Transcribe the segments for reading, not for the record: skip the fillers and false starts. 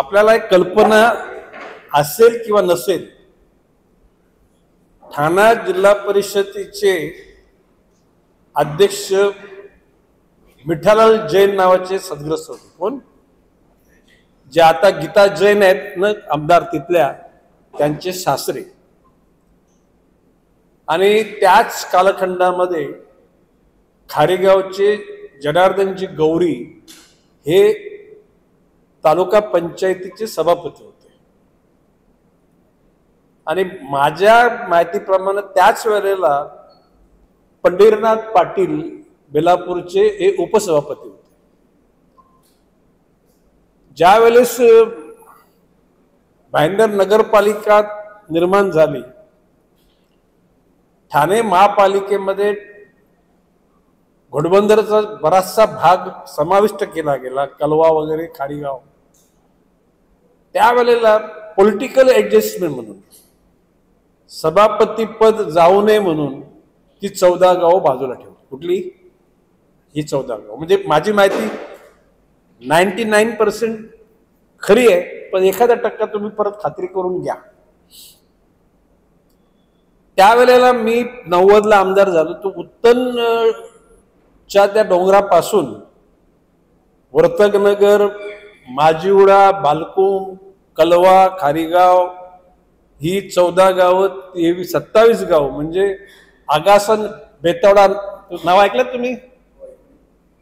आपल्याला एक कल्पना असेल किंवा नसेल, ठाणा जिल्हा परिषदेचे अध्यक्ष मिठालाल जैन नावाचे सद्ग्रस्त होते. कोण? जे आता गीता जैन आहेत ना आमदार तिथल्या, त्यांचे सासरे. आणि त्याच कालखंडामध्ये खारेगावचे जनार्दनजी गौरी हे तालुका पंचायतीचे सभापती होते. आणि माझ्या माहितीप्रमाणे त्याच वेळेला पंढरीनाथ पाटील बेलापूरचे हे उपसभापती होते. ज्या वेळेस भाईंदर नगरपालिका निर्माण झाली, ठाणे महापालिकेमध्ये घोडबंदरचा बराचसा भाग समाविष्ट केला गेला, कलवा वगैरे खारीगाव. त्यावेळेला पॉलिटिकल ऍडजस्टमेंट म्हणून सभापती पद जाऊ नये म्हणून ती 14 गाव बाजूला ठेवली. कुठली? ही 14 गाव. म्हणजे माझी माहिती 99% खरी आहे, पण 1% तुम्ही परत खात्री करून घ्या. त्यावेळेला मी 90ला आमदार झालो. तो उत्तनच्या त्या डोंगरापासून वर्तकनगर, माजिवडा, बालकुम, कलवा, खारीगाव ही 14 गावं, 27 गाव म्हणजे आगासन, बेतवडा नाव ऐकलं तुम्ही?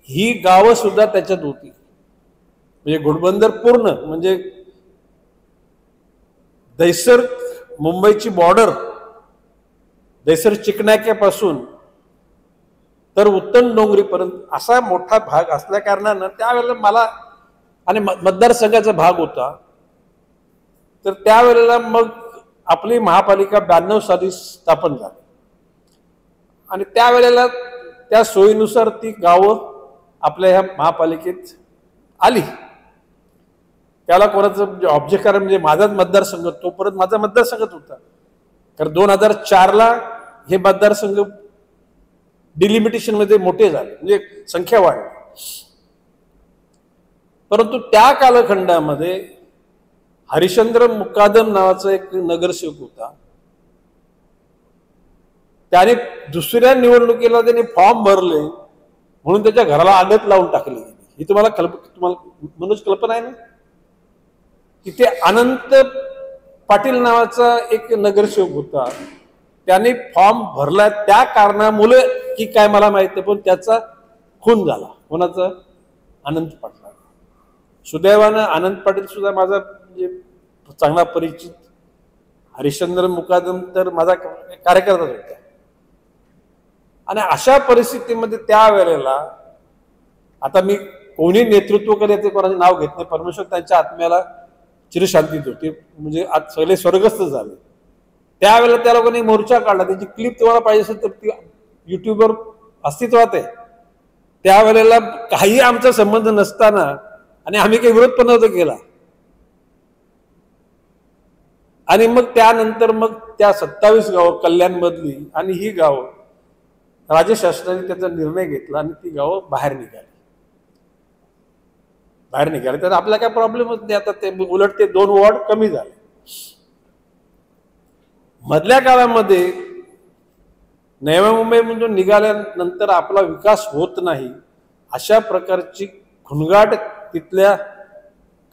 ही गावं सुद्धा त्याच्यात होती. म्हणजे घोडबंदर पूर्ण म्हणजे दैसर मुंबईची बॉर्डर, दैसर चिकनाक्यापासून तर उत्तन डोंगरीपर्यंत असा मोठा भाग असल्या कारणानं त्यावेळेला मला आणि मतदारसंघाचा भाग होता. तर त्यावेळेला मग आपली महापालिका 92 साली स्थापन झाली. आणि त्यावेळेला त्या सोयीनुसार ती गावं आपल्या ह्या महापालिकेत आली. त्याला कोणाचं ऑब्जेक्ट करा म्हणजे माझाच मतदारसंघ, तोपर्यंत माझा मतदारसंघच होता. तर 2004ला हे मतदारसंघ डिलिमिटेशन मध्ये मोठे झाले, म्हणजे संख्या वाढली. परंतु त्या कालखंडामध्ये हरिश्चंद्र मुकादम नावाचा एक नगरसेवक होता. त्याने दुसऱ्या निवडणुकीला त्याने फॉर्म भरले म्हणून त्याच्या घराला आगत लावून टाकली. ही तुम्हाला मनोज कल्पना आहे ना? तिथे अनंत पाटील नावाचा एक नगरसेवक होता. त्याने फॉर्म भरला त्या कारणामुळे की काय मला माहित नाही, पण त्याचा खून झाला. कोणाचा? अनंत पाटील. सुदैवानं अनंत पाटील सुद्धा माझा म्हणजे चांगला परिचित, हरिश्चंद्र मुकादम तर माझा कार्यकर्ताच होता. आणि अशा परिस्थितीमध्ये त्यावेळेला आता मी कोणी नेतृत्व करायचे कोणाचे नाव घेत नाही, परमेश्वर त्यांच्या आत्म्याला चिरशांती होती, म्हणजे आज सगळे स्वर्गस्थ झाले. त्यावेळेला त्या लोकांनी मोर्चा काढला. त्याची क्लिप तुम्हाला पाहिजे असेल तर ती युट्यूबवर अस्तित्वात आहे. त्यावेळेला काही आमचा संबंध नसताना आणि आम्ही काही विरोध पण नव्हता केला. आणि मग त्यानंतर मग त्या 27 गावं कल्याणमधली आणि ही गावं राज्य शासनाने त्याचा निर्णय घेतला आणि ती गावं बाहेर निघाली. तर आपला काय प्रॉब्लेमच नाही. आता ते उलट ते 2 वॉर्ड कमी झाले. मधल्या काळामध्ये नव्या मुंबईमधून निघाल्यानंतर आपला विकास होत नाही अशा प्रकारची खुणगाट तिथल्या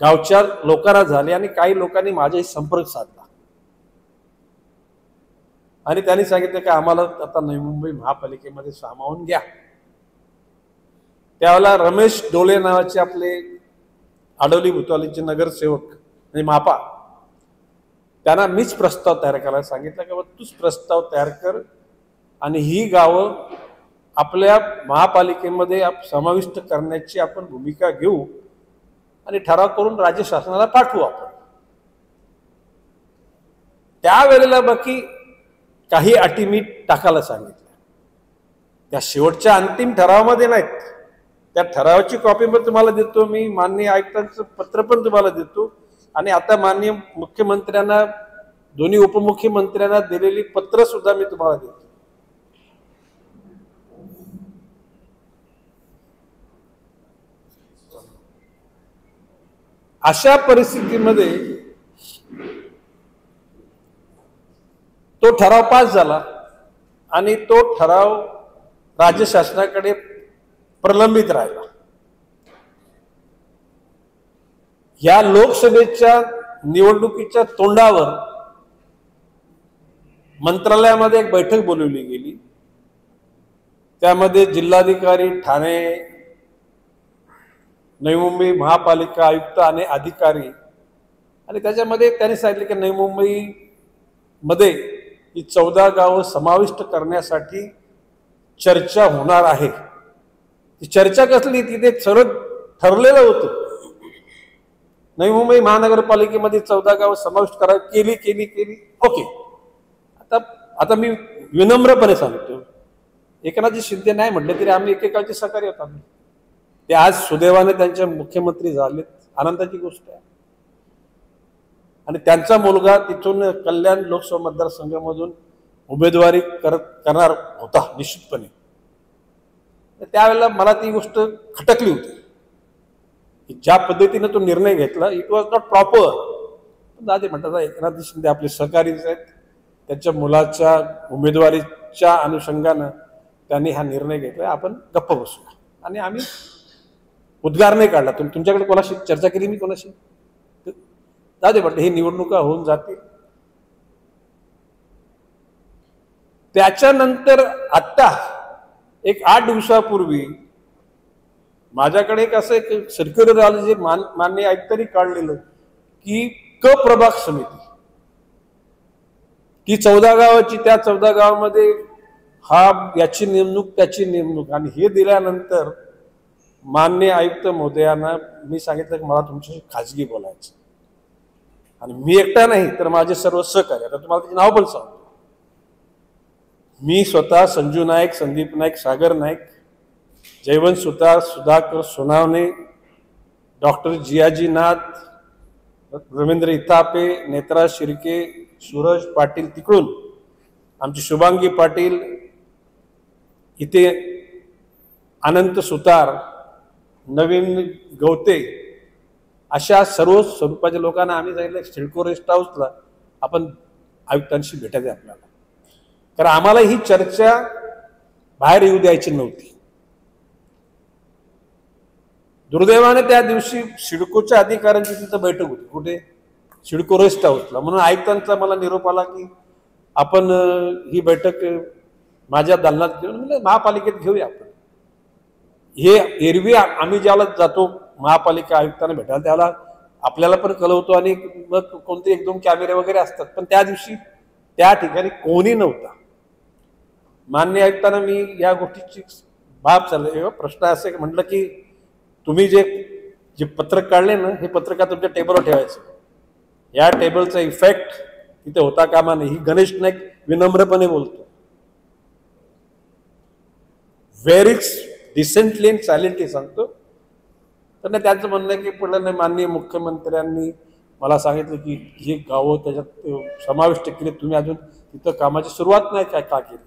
गावच्या लोकांना झाली. आणि काही लोकांनी माझ्याशी संपर्क साधला आणि त्यांनी सांगितलं की आम्हाला आता नवी मुंबई महापालिकेमध्ये सामावून घ्या. त्यावेळेला रमेश डोले नावाचे आपले आडवली भुतालीचे नगरसेवक म्हणजे मापा, त्यांना मीच प्रस्ताव तयार करायला सांगितलं की तूच प्रस्ताव तयार कर आणि ही गावं आपल्या महापालिकेमध्ये समाविष्ट करण्याची आपण भूमिका घेऊ आणि ठराव करून राज्य शासनाला पाठवू आपण. त्यावेळेला बाकी काही अटी मी टाकायला सांगितल्या. त्या शेवटच्या अंतिम ठरावामध्ये नाहीत. त्या ठरावाची कॉपी पण तुम्हाला देतो मी, माननीय आयुक्तांचं पत्र पण तुम्हाला देतो आणि आता माननीय मुख्यमंत्र्यांना, दोन्ही उपमुख्यमंत्र्यांना दिलेली पत्र सुद्धा मी तुम्हाला देतो. अशा परिस्थितीमध्ये तो ठराव पास झाला आणि तो ठराव राज्य शासनाकडे प्रलंबित राहिला. या लोकसभेच्या निवडणुकीच्या तोंडावर मंत्रालयामध्ये एक बैठक बोलवली गेली. त्यामध्ये जिल्हाधिकारी ठाणे, नवी मुंबई महापालिका आयुक्त आणि अधिकारी, आणि त्याच्यामध्ये त्यांनी सांगितले की नवी मुंबई मध्ये ही 14 गावं समाविष्ट करण्यासाठी चर्चा होणार आहे. ती चर्चा कसली, तिथे सरळ ठरलेलं होतं. नवी मुंबई महानगरपालिकेमध्ये 14 गावं समाविष्ट केली. ओके. आता मी विनम्रपणे सांगतो, एकनाथजी शिंदे नाही म्हटले तरी आम्ही एकेकाळचे सहकारी होतो. ते आज सुदैवाने त्यांचे मुख्यमंत्री झालेत, आनंदाची गोष्ट आहे. आणि त्यांचा मुलगा तिथून कल्याण लोकसभा मतदारसंघामधून उमेदवारी करणार होता निश्चितपणे. त्यावेळेला मला ती गोष्ट खटकली होती की ज्या पद्धतीने तो निर्णय घेतला, इट वॉज नॉट प्रॉपर. दादे म्हणतात एकनाथ शिंदे आपले सहकारीच आहेत, त्यांच्या मुलाच्या उमेदवारीच्या अनुषंगानं त्यांनी हा निर्णय घेतला, आपण गप्प बसूया. आणि आम्ही उद्गार नाही काढला. तुमच्याकडे कोणाशी चर्चा केली मी कोणाशी? दादे म्हटलं ही निवडणुका होऊन जातील. त्याच्यानंतर आत्ता एक 8 दिवसापूर्वी माझ्याकडे एक असं एक सर्क्युलर आलं जे माननीय आयुक्तांनी काढलेलं की प्रभाग समिती की 14 गावाची, त्या 14 गावामध्ये याची नेमणूक त्याची नेमणूक. आणि हे दिल्यानंतर माननीय आयुक्त महोदयांना मी सांगितलं की मला तुमच्याशी खाजगी बोलायचं. आणि मी एकटा नाही तर माझे सर्व सहकारी, आता तुम्हाला त्याचे नाव पण सांगतो. मी स्वतः संजू नाईक, संदीप नाईक, सागर नाईक, जयवंत सुतार, सुधाकर सोनावणे, डॉक्टर जियाजी नाथ, रवींद्र इथापे, नेत्रा शिर्के, सूरज पाटील तिकडून, आमची शुभांगी पाटील, इथे अनंत सुतार, नवीन गवते, अशा सर्व स्वरूपाच्या लोकांना आम्ही सांगितलं सिडको रेस्ट हाऊसला आपण आयुक्तांशी भेटायचं आपल्याला. कारण आम्हाला ही चर्चा बाहेर येऊ द्यायची नव्हती. दुर्दैवाने त्या दिवशी सिडकोच्या अधिकाऱ्यांची तिथं बैठक होती. कुठे? सिडको रेस्ट हाऊसला. म्हणून आयुक्तांचा मला निरोप आला की आपण ही बैठक माझ्या दालनात घेऊन, म्हणजे महापालिकेत घेऊया आपण. हे एरवी आम्ही ज्याला जातो महापालिका आयुक्तांना भेटायला त्याला आपल्याला पण कळवतो आणि मग कोणते 1-2 कॅमेरे वगैरे असतात. पण त्या दिवशी त्या ठिकाणी कोणी नव्हता. माननीय आयुक्तांना मी या गोष्टीची बाब चालले, प्रश्न असे म्हटलं की तुम्ही जे पत्रक काढले ना, हे पत्रक तुमच्या टेबलवर ठेवायचं. या टेबलचा इफेक्ट तिथे होता कामा नये. ही गणेश नाईक विनम्रपणे बोलतो. व्हेरी डिसेंटली अँड सायलेंटली सांगतो. तर त्यांचं म्हणणं आहे की पुढे माननीय मुख्यमंत्र्यांनी मला सांगितलं की ही गावं त्याच्यात समाविष्ट केली, तुम्ही अजून तिथं कामाची सुरुवात नाही काय का केली.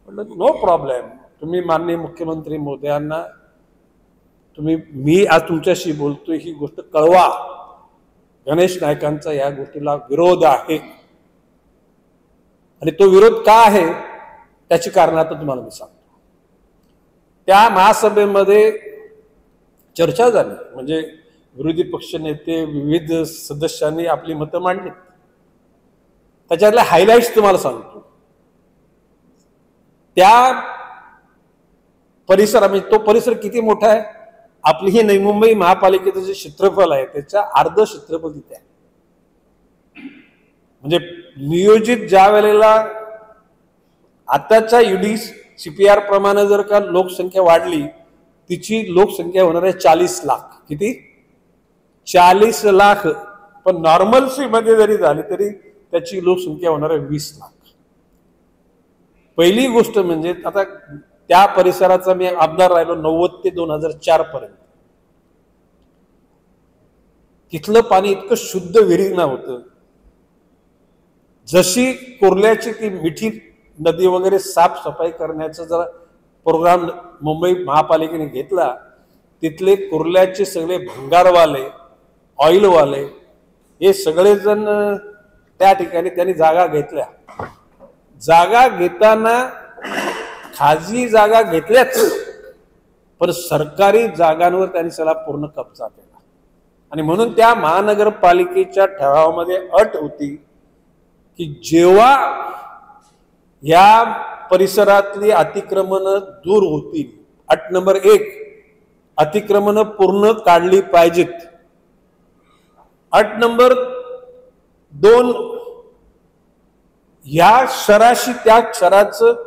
म्हटलं नो प्रॉब्लेम, तुम्ही माननीय मुख्यमंत्री महोदयांना मी आज तुमच्याशी बोलतोय ही गोष्ट कळवा. गणेश नाईकांचा या गोष्टीला विरोध आहे आणि तो विरोध का आहे त्याची कारण आता तुम्हाला मी सांगतो. त्या महासभेमध्ये चर्चा झाली, म्हणजे विरोधी पक्ष नेते विविध सदस्यांनी आपली मतं मांडली. त्याच्यातले हायलाइट्स तुम्हाला सांगतो. त्या परिसर, म्हणजे तो परिसर किती मोठा आहे, आपली ही नवी मुंबई महापालिकेचं जे क्षेत्रफळ आहे त्याच्या अर्ध क्षेत्रफळ तिथे आहे. म्हणजे नियोजित ज्या वेळेला आताच्या यूडी CPR प्रमाणे जर का लोकसंख्या वाढली, तिची लोकसंख्या होणार आहे 40 लाख. किती? 40 लाख. पण नॉर्मल्सी मध्ये जरी झाली तरी त्याची लोकसंख्या होणार आहे 20 लाख. पहिली गोष्ट म्हणजे आता त्या परिसराचा मी आमदार राहिलो 90 ते 2004 पर्यंत. तिथलं पाणी इतकं शुद्ध विहिरीनं होतं. जशी कोर्ल्याची ती मिठी नदी वगैरे साफसफाई करण्याचा जरा प्रोग्राम मुंबई महापालिकेने घेतला, तिथले कुर्ल्याचे सगळे भंगारवाले ऑइलवाले हे सगळेजण त्या ठिकाणी त्यांनी जागा घेतल्या. जागा घेताना खाजगी जागा घेतल्याच, पण सरकारी जागांवर त्यांनी त्याला पूर्ण कब्जा केला. आणि म्हणून त्या महानगरपालिकेच्या ठरावामध्ये अट होती की जेव्हा या परिसरातली अतिक्रमणं दूर होतील, अट नंबर 1, अतिक्रमणं पूर्ण काढली पाहिजेत. अट नंबर 2, या शहराशी त्या शहराचं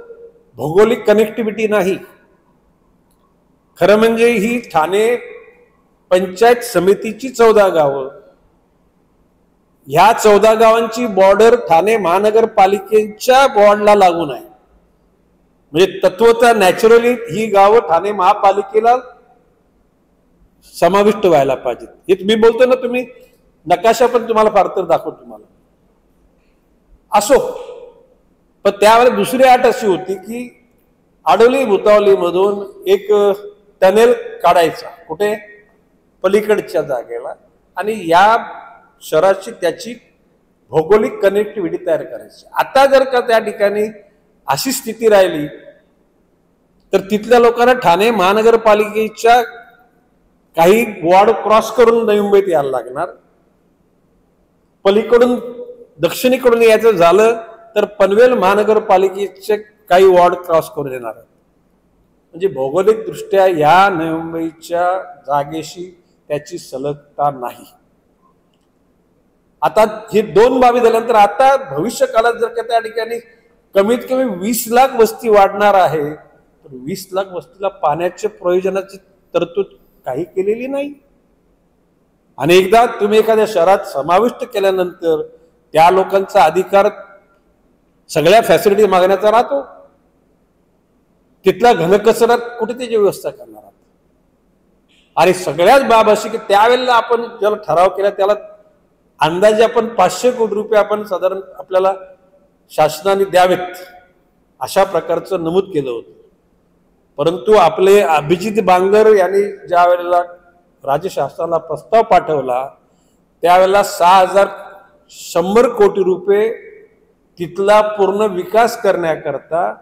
भौगोलिक कनेक्टिव्हिटी नाही. खरं म्हणजे ही ठाणे पंचायत समितीची 14 गावं, ह्या 14 गावांची बॉर्डर ठाणे महानगरपालिकेच्या बॉर्डरला लागून आहे. म्हणजे तत्वतः नॅचरली ही गावं ठाणे महापालिकेला समाविष्ट व्हायला पाहिजेत. हे तुम्ही बोलतो ना, तुम्ही नकाशा पण तुम्हाला फार तर दाखवतो तुम्हाला. असो, पण त्यावेळेला दुसरी अट अशी होती की आडोली भुतावली मधून एक टनेल काढायचा, कुठे, पलीकडच्या जागेला, आणि या शहराची त्याची भौगोलिक कनेक्टिव्हिटी तयार करायची. आता जर का त्या ठिकाणी अशी स्थिती राहिली तर तिथल्या लोकांना ठाणे महानगरपालिकेच्या काही वॉर्ड क्रॉस करून नवी मुंबईत यायला लागणार. पलीकडून दक्षिणेकडून यायचं झालं तर पनवेल महानगरपालिकेचे काही वॉर्ड क्रॉस करून येणार. म्हणजे भौगोलिक दृष्ट्या या नवी मुंबईच्या जागेशी त्याची सलगता नाही. आता हे 2 बाबी झाल्यानंतर आता भविष्य काळात जर का त्या ठिकाणी कमीत कमी 20 लाख वस्ती वाढणार आहे, तर 20 लाख वस्तीला पाण्याच्या प्रयोजनाची तरतूद काही केलेली नाही. आणि एकदा तुम्ही एखाद्या शहरात समाविष्ट केल्यानंतर त्या लोकांचा अधिकार सगळ्या फॅसिलिटी मागण्याचा राहतो. तिथला घनकचऱ्यात कुठे त्याची व्यवस्था करणार आहात. आणि सगळ्याच बाब अशी की त्यावेळेला आपण ज्याला ठराव केला त्याला अंदाजे आपण 500 कोटी रुपये आपण साधारण आपल्याला शासनाने द्यावेत अशा प्रकारचं नमूद केलं होतं. परंतु आपले अभिजित बांगर यांनी ज्या वेळेला राज्य शासनाला प्रस्ताव पाठवला त्यावेळेला 6100 कोटी रुपये तिथला पूर्ण विकास करण्याकरता,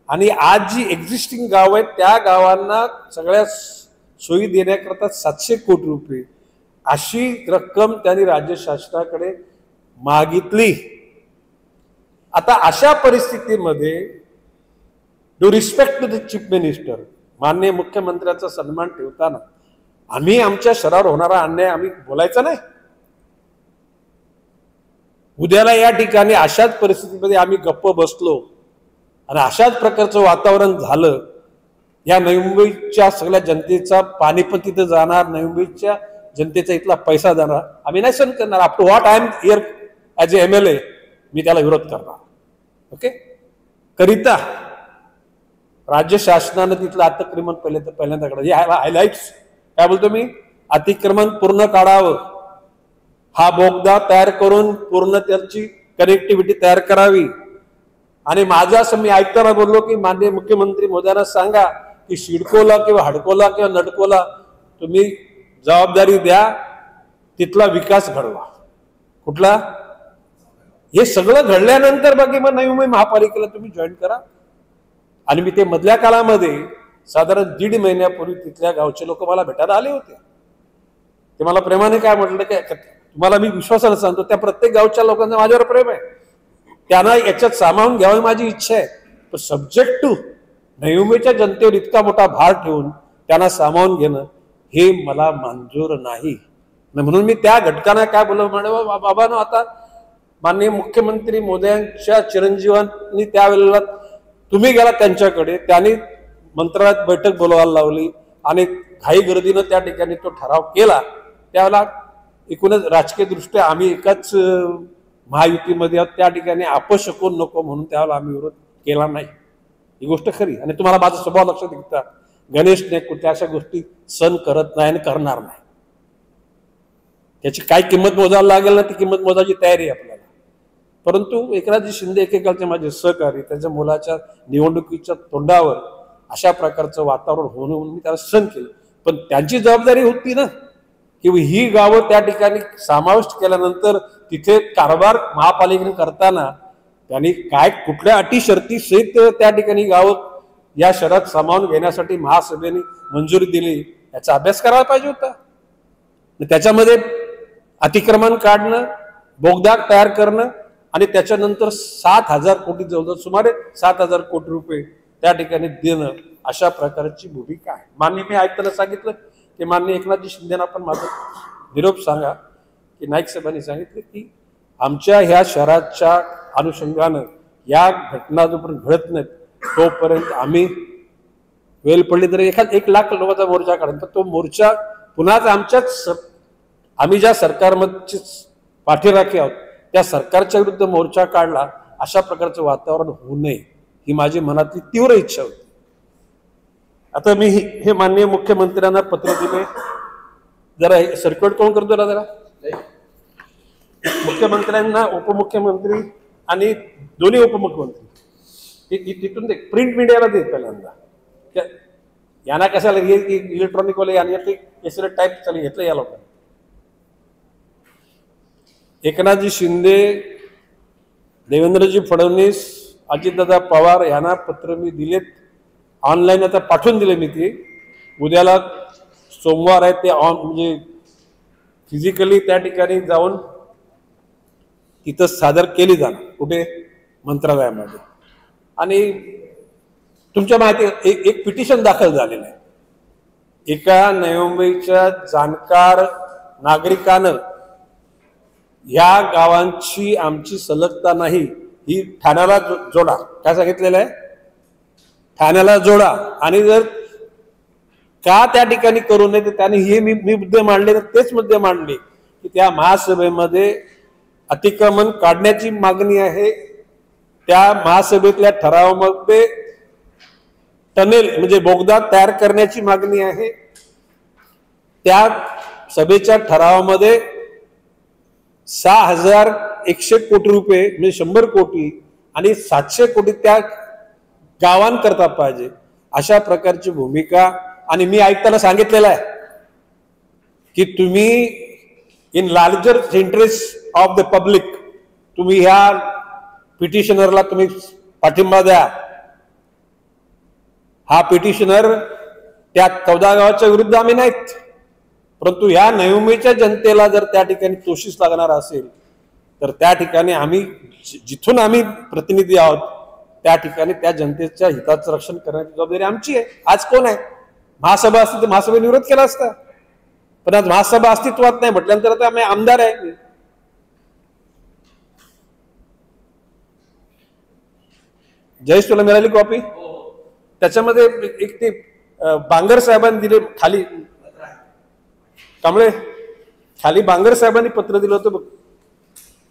आणि आज जी एक्झिस्टिंग गाव आहेत त्या गावांना सगळ्या सोयी देण्याकरता 700 कोटी रुपये अशी रक्कम त्यांनी राज्य शासनाकडे मागितली. आता अशा परिस्थितीमध्ये due respect to the chief minister, माननीय मुख्यमंत्र्याचा सन्मान ठेवताना आम्ही आमच्या शहरावर होणारा अन्याय आम्ही बोलायचा नाही. उद्याला या ठिकाणी अशाच परिस्थितीमध्ये आम्ही गप्प बसलो आणि अशाच प्रकारचं वातावरण झालं, या नवी मुंबईच्या सगळ्या जनतेचा पाणी पण तिथं जाणार, नवी मुंबईच्या जनतेचा इथला पैसा जाणार, आम्ही नाही सहन करणार. Up to what I am here as a MLA मी त्याला विरोध करणार. ओके, करिता राज्य शासनानं तिथलं अतिक्रमण पहिल्यांदा काढावं. हे हायलाइट्स काय बोलतो मी, अतिक्रमण पूर्ण काढावं, हा बोगदा तयार करून पूर्ण त्याची कनेक्टिव्हिटी तयार करावी. आणि माझं असं मी ऐकताना बोललो की माननीय मुख्यमंत्री मोदयांना सांगा की सिडकोला किंवा हडकोला किंवा नडकोला तुम्ही जबाबदारी द्या, तिथला विकास घडवा. कुठला, हे सगळं घडल्यानंतर बाकी मग नवी मुंबई महापालिकेला तुम्ही जॉईन करा. आणि मी ते मधल्या काळामध्ये साधारण 1.5 महिन्यापूर्वी तिथल्या गावचे लोक मला भेटायला आले होते. ते मला प्रेमाने काय म्हटलं की तुम्हाला मी विश्वासाने सांगतो त्या प्रत्येक गावच्या लोकांना माझ्यावर प्रेम आहे, त्यांना याच्यात सामावून घ्यावी माझी इच्छा आहे. पण सब्जेक्ट टू नवी मुंबईच्या जनतेवर इतका मोठा भार ठेवून त्यांना सामावून घेणं हे मला मंजूर नाही. म्हणून मी त्या घटकांना काय बोललो, म्हणे बाबांनो आता माननीय मुख्यमंत्री मोदयांच्या चिरंजीवांनी त्यावेळेला तुम्ही गेला त्यांच्याकडे, त्यांनी मंत्रालयात बैठक बोलवायला लावली आणि घाई गर्दीनं त्या ठिकाणी तो ठराव केला. त्यावेळेला एकूणच राजकीय दृष्ट्या आम्ही एकाच महायुतीमध्ये आहोत, त्या ठिकाणी अपशकून नको म्हणून त्यावेळेला आम्ही विरोध केला नाही. ही गोष्ट खरी. आणि तुम्हाला माझा स्वभाव लक्षात घेता, गणेश कुठल्या अशा गोष्टी सहन करत नाही आणि करणार नाही. त्याची काय किंमत मोजायला लागेल ना ती किंमत मोजायची तयारी आहे आपल्याला. परंतु एकनाथजी शिंदे एकेकाळचे माझे सहकारी त्याच्या मुलाच्या निवडणुकीच्या तोंडावर अशा प्रकारचं वातावरण होणं म्हणून मी त्याला सहन केलं. पण त्यांची जबाबदारी होती ना की ही गावं त्या ठिकाणी समाविष्ट केल्यानंतर तिथे कारभार महापालिकेने करताना त्यांनी काय कुठल्या अटी शर्ती सहित त्या ठिकाणी गावं या शहरात सामावून घेण्यासाठी महासभेने मंजुरी दिली याचा अभ्यास करायला पाहिजे होता. त्याच्यामध्ये अतिक्रमण काढणं, बोगदा तयार करणं आणि त्याच्यानंतर 7,000 कोटी जवळजवळ सुमारे 7,000 कोटी रुपये त्या ठिकाणी देणं अशा प्रकारची भूमिका आहे. माननीय मी आयुक्तांना सांगितलं की माननीय एकनाथजी शिंदेना पण माझा निरोप सांगा की नाईक साहेबांनी सांगितलं की आमच्या ह्या शहराच्या अनुषंगानं या घटना जोपर्यंत घडत नाहीत तोपर्यंत आम्ही वेळ पडली तरी 1 लाख लोकांचा मोर्चा काढून तो मोर्चा पुन्हा आमच्याच आम्ही ज्या सरकारमध्ये पाठीराखी आहोत त्या सरकारच्या विरुद्ध मोर्चा काढला अशा प्रकारचं वातावरण होऊ नये ही माझी मनातली तीव्र इच्छा होती. आता मी हे माननीय मुख्यमंत्र्यांना पत्र दिले. जरा सर्क्युलेट कोण करतो ना जरा मुख्यमंत्र्यांना, उपमुख्यमंत्री आणि दोन्ही उपमुख्यमंत्री तिथून ते प्रिंट मीडियाला देत पहिल्यांदा यांना कशाला इलेक्ट्रॉनिक वाले यांनी केसर टाईप चालू घेतलं या लोकांना. एकनाथजी शिंदे, देवेंद्रजी फडणवीस, अजितदादा पवार यांना पत्र मी दिलेत. ऑनलाईन आता पाठवून दिले मी ते. उद्याला सोमवार आहे ते म्हणजे फिजिकली त्या ठिकाणी जाऊन तिथं सादर केली जाणार कुठे मंत्रालयामध्ये. आणि तुमच्या माहिती एक पिटिशन दाखल झालेलं आहे. एका नवी मुंबईच्या जाणकार नागरिकानं या गावांची आमची सलगता नाही ही ठाण्याला जोडा काय सांगितलेलं आहे, ठाण्याला जोडा. आणि जर का त्या ठिकाणी करू नये तर त्यांनी हे मी मुद्दे मांडले तर तेच मुद्दे मांडले की त्या महासभेमध्ये अतिक्रमण काढण्याची मागणी आहे. त्या महासभेतल्या ठरावामध्ये टनेल म्हणजे बोगदा तयार करण्याची मागणी आहे. त्या सभेच्या ठरावामध्ये 6,100 कोटी रुपये म्हणजे 100 कोटी आणि 700 कोटी त्या गावांकरता पाहिजे अशा प्रकारची भूमिका. आणि मी आयुक्ताला सांगितलेलं आहे की तुम्ही in larger interest of the public तुम्ही ह्या पिटिशनरला तुम्ही पाठिंबा द्या. हा पिटिशनर त्या 14 गावाच्या विरुद्ध आम्ही नाहीत, परंतु ह्या नवी मुंबईच्या जनतेला जर त्या ठिकाणी तोशीस लागणार असेल तर त्या ठिकाणी आम्ही जिथून आम्ही प्रतिनिधी आहोत त्या ठिकाणी त्या जनतेच्या हिताचं रक्षण करण्याची जबाबदारी आमची आहे. आज कोण आहे, महासभा असती तर महासभेने विरोध केला असता, पण आज महासभा अस्तित्वात नाही म्हटल्यानंतर आता आम्ही आमदार आहे. जयेश तुला मिळाली कॉपी? त्याच्यामध्ये एक ते बांगर साहेबांनी दिले खाली कांबळे खाली बांगर साहेबांनी पत्र दिलं होतं बघ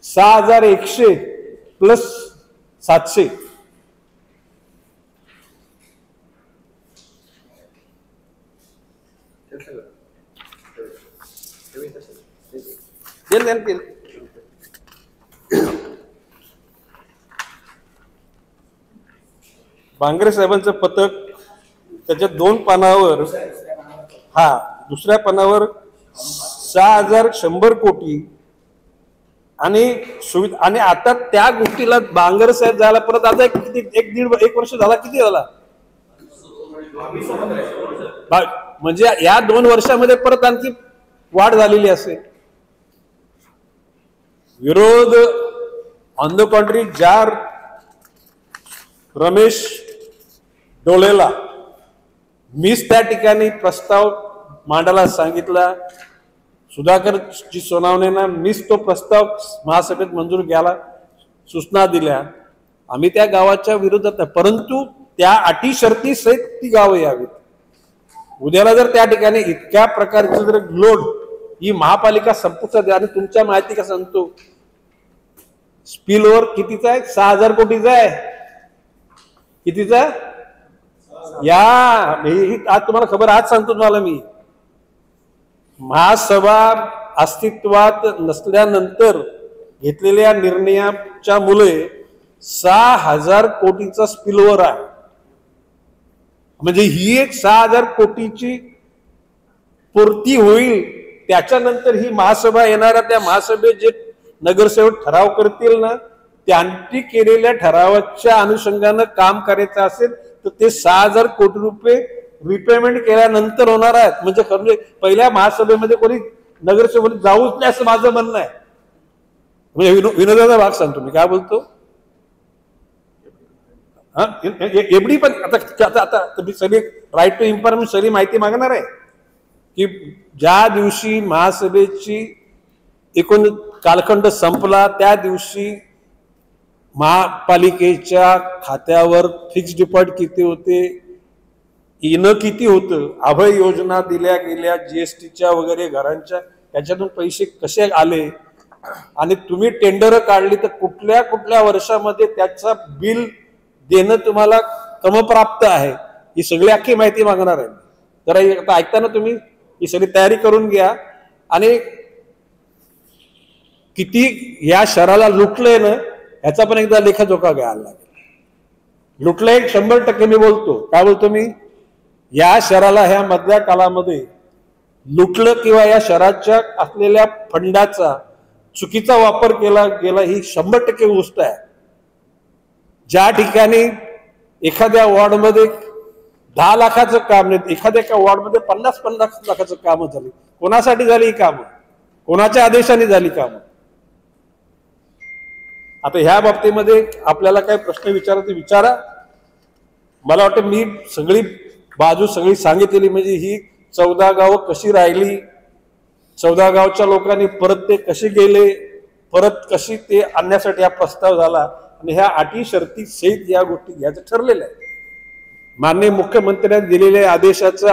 6,100 प्लस 700 बांगरे साहेबांचं पथक त्याच्या 2 पानावर दुसऱ्या पानावर 6,100 कोटी आणि सुविधा. आणि आता त्या गोष्टीला बांगर साहेब जायला परत आता एक वर्ष झाला, किती झाला म्हणजे या 2 वर्षामध्ये परत आणखी वाढ झालेली असेल. विरोध ऑन द कॉन्ट्री ज्या रमेश डोलेला मीच त्या ठिकाणी प्रस्ताव मांडायला सांगितला, सुधाकरजी सोनावणेंना मीच तो प्रस्ताव महासभेत मंजूर घ्यायला सूचना दिल्या. आम्ही त्या गावाच्या विरोधात नाही, परंतु त्या अटी शर्ती सहित ती गावं यावीत. उद्याला जर त्या ठिकाणी इतक्या प्रकारचं जर लोड ही महापालिका संपुष्टात द्या. आणि तुमच्या माहिती का सांगतो, स्पिल ओव्हर कितीचा आहे, 6,000 कोटीचा आहे. कितीचा या आज तुम्हाला खबर, आज सांगतो तुम्हाला मी. महासभा अस्तित्वात नसल्यानंतर घेतलेल्या निर्णयाच्या मुळे 6,000 कोटीचा स्पिल ओव्हर आहे. म्हणजे ही एक 6,000 कोटीची पूर्ती होईल त्याच्यानंतर ही महासभा येणाऱ्या त्या महासभेत जे नगरसेवक ठराव करतील ना, त्यांनी केलेल्या ठरावाच्या अनुषंगानं काम करायचं असेल तर ते 6,000 कोटी रुपये रिपेमेंट केल्यानंतर होणार आहेत. म्हणजे पहिल्या महासभेमध्ये कोणी नगरसेवक जाऊच नाही असं माझं म्हणणं आहे. म्हणजे विनोदाचा भाग सांगतो मी, काय बोलतो, हा एवढी पण आता तुम्ही सगळी राईट टू इन्फॉर्मेशन सगळी माहिती मागणार आहे की ज्या दिवशी महासभेची एकूण कालखंड संपला त्या दिवशी महापालिकेच्या खात्यावर फिक्स्ड डिपॉझिट किती होते, येणं किती होतं, अभय योजना दिल्या गेल्या जीएसटीच्या वगैरे घरांच्या, त्याच्यातून पैसे कसे आले, आणि तुम्ही टेंडर काढली तर कुठल्या कुठल्या वर्षामध्ये त्याचा बिल देणं तुम्हाला क्रमप्राप्त आहे, ही सगळी अख्खी माहिती मागणार आहे. जरा आता ऐकताना तुम्ही ही सगळी तयारी करून घ्या. आणि किती या शहराला लुटलंय ना ह्याचा पण एकदा लेखाजोखा घ्यायला लागेल. लुटलंय 100% मी बोलतो. काय बोलतो मी, या शहराला ह्या मधल्या काळामध्ये लुटलं किंवा या शहराच्या असलेल्या फंडाचा चुकीचा वापर केला गेला ही 100% गोष्ट आहे. ज्या ठिकाणी एखाद्या वॉर्डमध्ये 10 लाखाचं काम नाही, एखाद्या एका वॉर्डमध्ये 50 लाखाचं काम झाली. कोणासाठी झाली ही कामं, कोणाच्या आदेशाने झाली कामं. आता ह्या बाबतीमध्ये आपल्याला काय प्रश्न विचारायचे विचारा. मला वाटतं मी सगळी बाजू सगळी सांगितलेली, म्हणजे ही 14 गावं कशी राहिली, 14 गावच्या लोकांनी परत ते कसे गेले, परत कशी ते आणण्यासाठी हा प्रस्ताव झाला, आणि ह्या अटी शर्ती सहित या गोष्टी घ्यायचं ठरलेलं आहे. माननीय मुख्यमंत्र्यांनी दिलेल्या आदेशाचं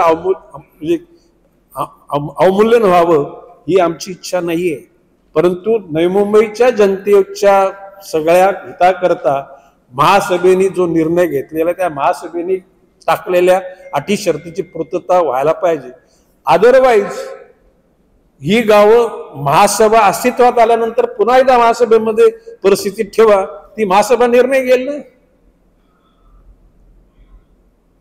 अवमूल्यन व्हावं ही आमची इच्छा नाहीये, परंतु नवी मुंबईच्या जनतेच्या सगळ्या हिताकरता महासभेने जो निर्णय घेतलेला त्या महासभेने टाकलेल्या अटी शर्तीची पूर्तता व्हायला पाहिजे. अदरवाईज ही गावं महासभा अस्तित्वात आल्यानंतर पुन्हा एकदा महासभेमध्ये परिस्थिती ठेवा, ती महासभा निर्णय घेईल ना.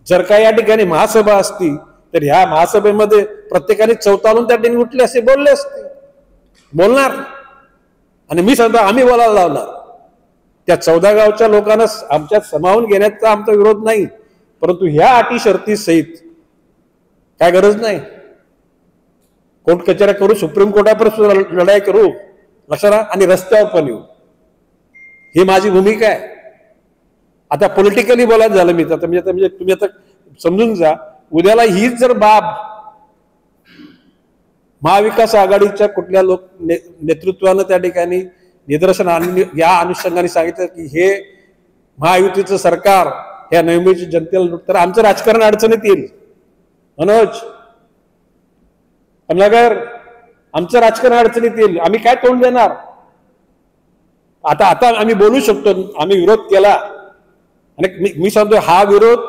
जर का या ठिकाणी महासभा असती तर ह्या महासभेमध्ये प्रत्येकाने चौतालून त्या ठिकाणी उठले असे बोलले असते, बोलणार. आणि मी सांगतो आम्ही बोलायला लावणार. त्या 14 गावच्या लोकांना आमच्यात सामावून घेण्याचा आमचा विरोध नाही, परंतु ह्या अटी शर्ती सहित काय गरज नाही. कोर्ट कचेऱ्या करू, सुप्रीम कोर्टापर्यंत लढाई करू, लक्षात, आणि रस्त्यावर पण येऊ, ही माझी भूमिका आहे. आता पॉलिटिकली बोलायचं झालं मी तर म्हणजे तुम्ही आता समजून जा, उद्याला हीच जर बाब महाविकास आघाडीच्या कुठल्या नेतृत्वानं त्या ठिकाणी निदर्शन आणि या अनुषंगाने सांगितलं की हे महायुतीचं सरकार ह्या नवी मुंबईच्या जनतेला, तर आमचं राजकारण अडचणीत येईल. मनोज कमलाकर, आमचं राजकारण अडचणीत येईल. आम्ही काय तोंड देणार. आता आम्ही बोलू शकतो, आम्ही विरोध केला, आणि मी सांगतो हा विरोध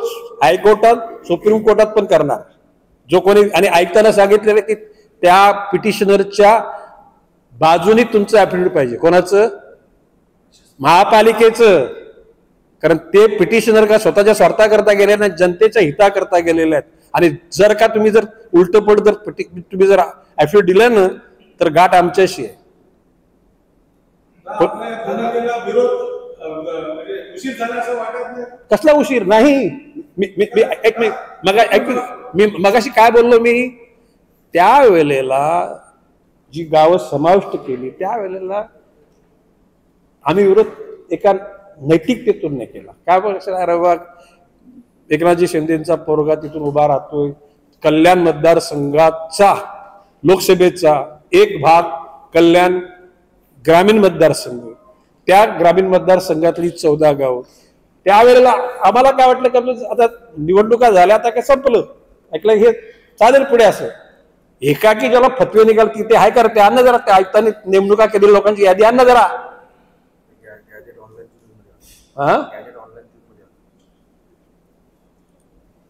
हायकोर्टात सुप्रीम कोर्टात पण करणार. जो कोणी, आणि ऐकताना सांगितलेलं की त्या पिटिशनरच्या बाजूने तुमचं ऍफिडेव्हिट पाहिजे. कोणाचं? महापालिकेचं. कारण ते पिटिशनर का स्वतःच्या स्वार्थाकरता गेले नाही, जनतेच्या हिताकरता गेलेले आहेत. आणि जर का तुम्ही जर उलटपट जर तुम्ही जर ऍफिडेव्हिट दिलं ना तर गाठ आमच्याशी आहे. कसला उशीर नाही. मी मगाशी काय बोललो मी, त्या वेळेला जी गावं समाविष्ट केली त्यावेळेला आम्ही विरोध एका नैतिकतेतून नाही केला. काय बघा, एकनाथजी शिंदेचा पोरगा तिथून उभा राहतोय. कल्याण मतदारसंघाचा लोकसभेचा एक भाग कल्याण ग्रामीण मतदारसंघ, त्या ग्रामीण मतदारसंघातली 14 गावं. त्यावेळेला आम्हाला काय वाटलं की आता निवडणुका झाल्या, आता काय संपलं, ऐकलं हे चालेल पुढे. असं एकाकी ज्याला फतवे निघाल की ते हाय करते, अन्न जरा त्या आयुक्तांनी नेमणुका केलेल्या लोकांची यादी अन्न जरा.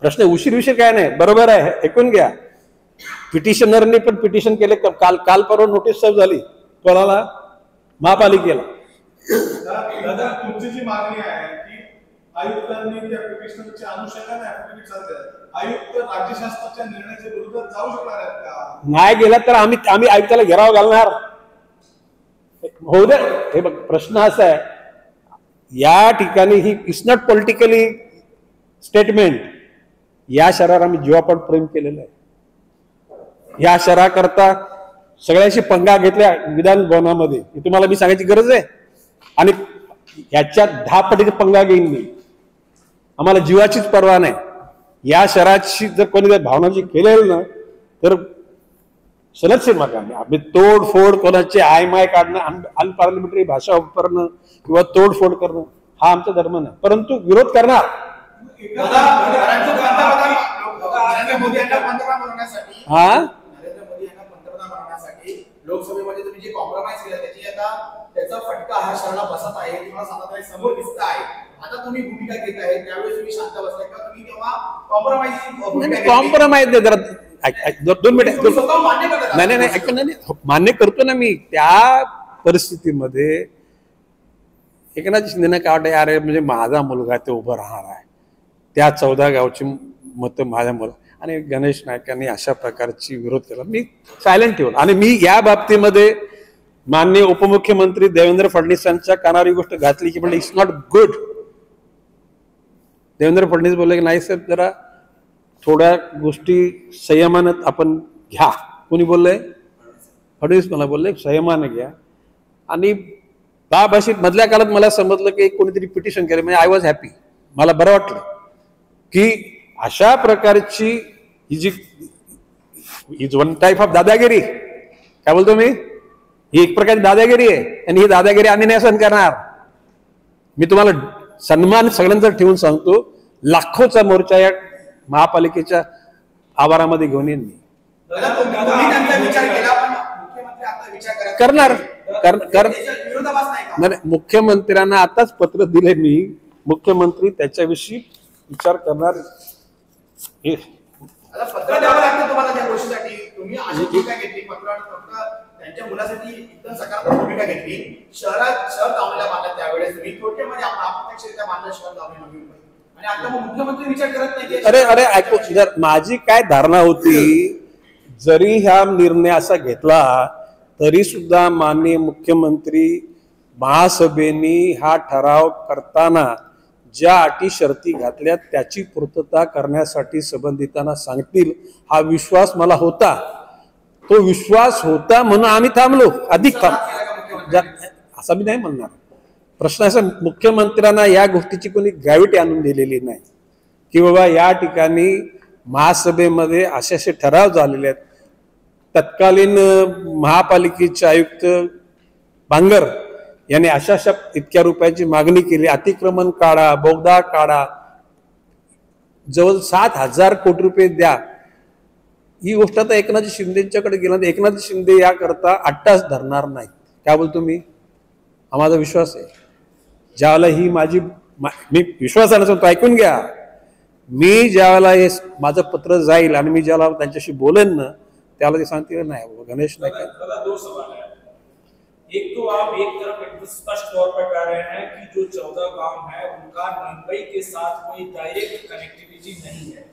प्रश्न उशीर काय नाही, बरोबर आहे, ऐकून घ्या. पिटिशनरने पण पिटिशन केले, काल परवा नोटीस सर्व झाली कोणाला? महापालिकेला. दादा तुमची जी मागणी आहे की आयुक्तांनी त्या पिटिशनच्या अनुषंगाने ऍफिडेव्हिट सादर आयुक्त राज्यशास्त्राच्या निर्णयाच्या विरोधात जाऊ शकणार आहेत का? नाही गेला तर आम्ही आयुक्ताला घेराव घालणार. होऊ दे. हे बघ, प्रश्न असा आहे, या ठिकाणी ही इट्स नॉट पॉलिटिकली स्टेटमेंट. या शहरावर आम्ही जीवापाड प्रेम केलेलं आहे. या शहराकरता सगळ्याशी पंगा घेतल्या विधान भवनामध्ये, हे तुम्हाला मी सांगायची गरज आहे. आणि याच्यात 10 पटीने पंगा घेईन मी. आम्हाला जीवाचीच पर्वा नाही. या शहराची जर कोणी भावनाची केलेलं ना तर सनदशीर मार्गाने आम्ही तोडफोड, कोणाचे आय माय काढणं, अनपार्लिमेंटरी भाषा वापरणं किंवा तोडफोड करणं हा आमचा धर्म नाही, परंतु विरोध करणार. हा लोकसभेमध्ये तुम्ही जे कॉम्प्रोमाइज केलं त्याचा फटका हा शहराला बसत आहे, तुम्हाला साधारण समोर दिसत आहे. आता तुम्ही भूमिका घेत आहे त्यावेळेस तुम्ही शांत बसलाय का? तुम्ही तेव्हा कॉम्प्रोमाइज जरा 2 मिनिट. नाही, मान्य करतो ना मी. त्या परिस्थितीमध्ये एकनाथ शिंदेना काय वाटतं, अरे म्हणजे माझा मुलगा ते उभं राहणार आहे, त्या 14 गावची मतं माझ्या मुलं, आणि गणेश नाईकांनी अशा प्रकारची विरोध केला. मी सायलेंट ठेवलं. आणि मी या बाबतीमध्ये माननीय उपमुख्यमंत्री देवेंद्र फडणवीसांच्या कानावर ही गोष्ट घातली की म्हणजे it's not good. Devendra Fadnavis बोलले की नाही साहेब, जरा थोड्या गोष्टी संयमानं आपण घ्या. कोणी बोललंय? फडणवीस मला बोलले संयमानं घ्या. आणि भाषेत मधल्या काळात मला समजलं की कोणीतरी पिटिशन केलं, म्हणजे आय वॉज हॅपी. मला बरं वाटलं की अशा प्रकारची ही जी इज वन टाईप ऑफ दादागिरी, काय बोलतो मी, ही एक प्रकारची दादागिरी आहे. आणि ही दादागिरी आम्ही नाही सहन करणार. मी तुम्हाला सन्मान सगळ्यांचा ठेवून सांगतो, लाखोचा मोर्चा या महापालिकेच्या आवारामध्ये घेऊन येईन मी. करणार. मुख्यमंत्र्यांना आताच पत्र दिले मी. मुख्यमंत्री त्याच्याविषयी विचार करणार. त्यांच्या मुलासाठी एकदम सकारात्मक भूमिका घेतली. शहर गावल्या मानला त्यावेळेस तुम्ही थोडक्यामध्ये अप्रत्यक्षरित्या मानलं शहर गावले नवी मुंबई, आणि आता मुख्यमंत्री विचार करत नाही. अरे ऐकू, जर माझी काय धारणा होती, जरी ह्या निर्णय असा घेतला तरी सुद्धा माननीय मुख्यमंत्री महासभेने हा ठराव करताना ज्या अटी शर्ती घातल्या त्याची पूर्तता करण्यासाठी संबंधितांना सांगतील, हा विश्वास मला होता. तो विश्वास होता म्हणून आम्ही थांबलो. अधिक असं मी नाही म्हणणार. प्रश्न असा, मुख्यमंत्र्यांना या गोष्टीची कोणी ग्रॅव्हिटी आणून दिलेली नाही की बाबा या ठिकाणी महासभेमध्ये असे ठराव झालेले आहेत. तत्कालीन महापालिकेचे आयुक्त बांगर यांनी अशा इतक्या रुपयाची मागणी केली, अतिक्रमण काढा, बोगदा काढा, जवळ 7,000 कोटी रुपये द्या. ही गोष्ट आता एकनाथ शिंदेच्याकडे गेला, एकनाथ शिंदे याकरता अट्टास धरणार नाही. काय बोलतो मी, हा माझा विश्वास आहे. ज्यावेळेला ही मी विश्वासाने सांगतो, ऐकून घ्या, मी ज्यावेळेला हे माझं पत्र जाईल आणि मी ज्याला त्यांच्याशी बोलेन ना त्याला ते सांगतील नाही गणेश नाईक. दो सवाल है. एक तो आप एक तरफ एकदम स्पष्ट तौर पर कह रहे हैं कि जो 14 गांव है उनका मुंबई के साथ कोई डायरेक्ट कनेक्टिविटी नहीं है.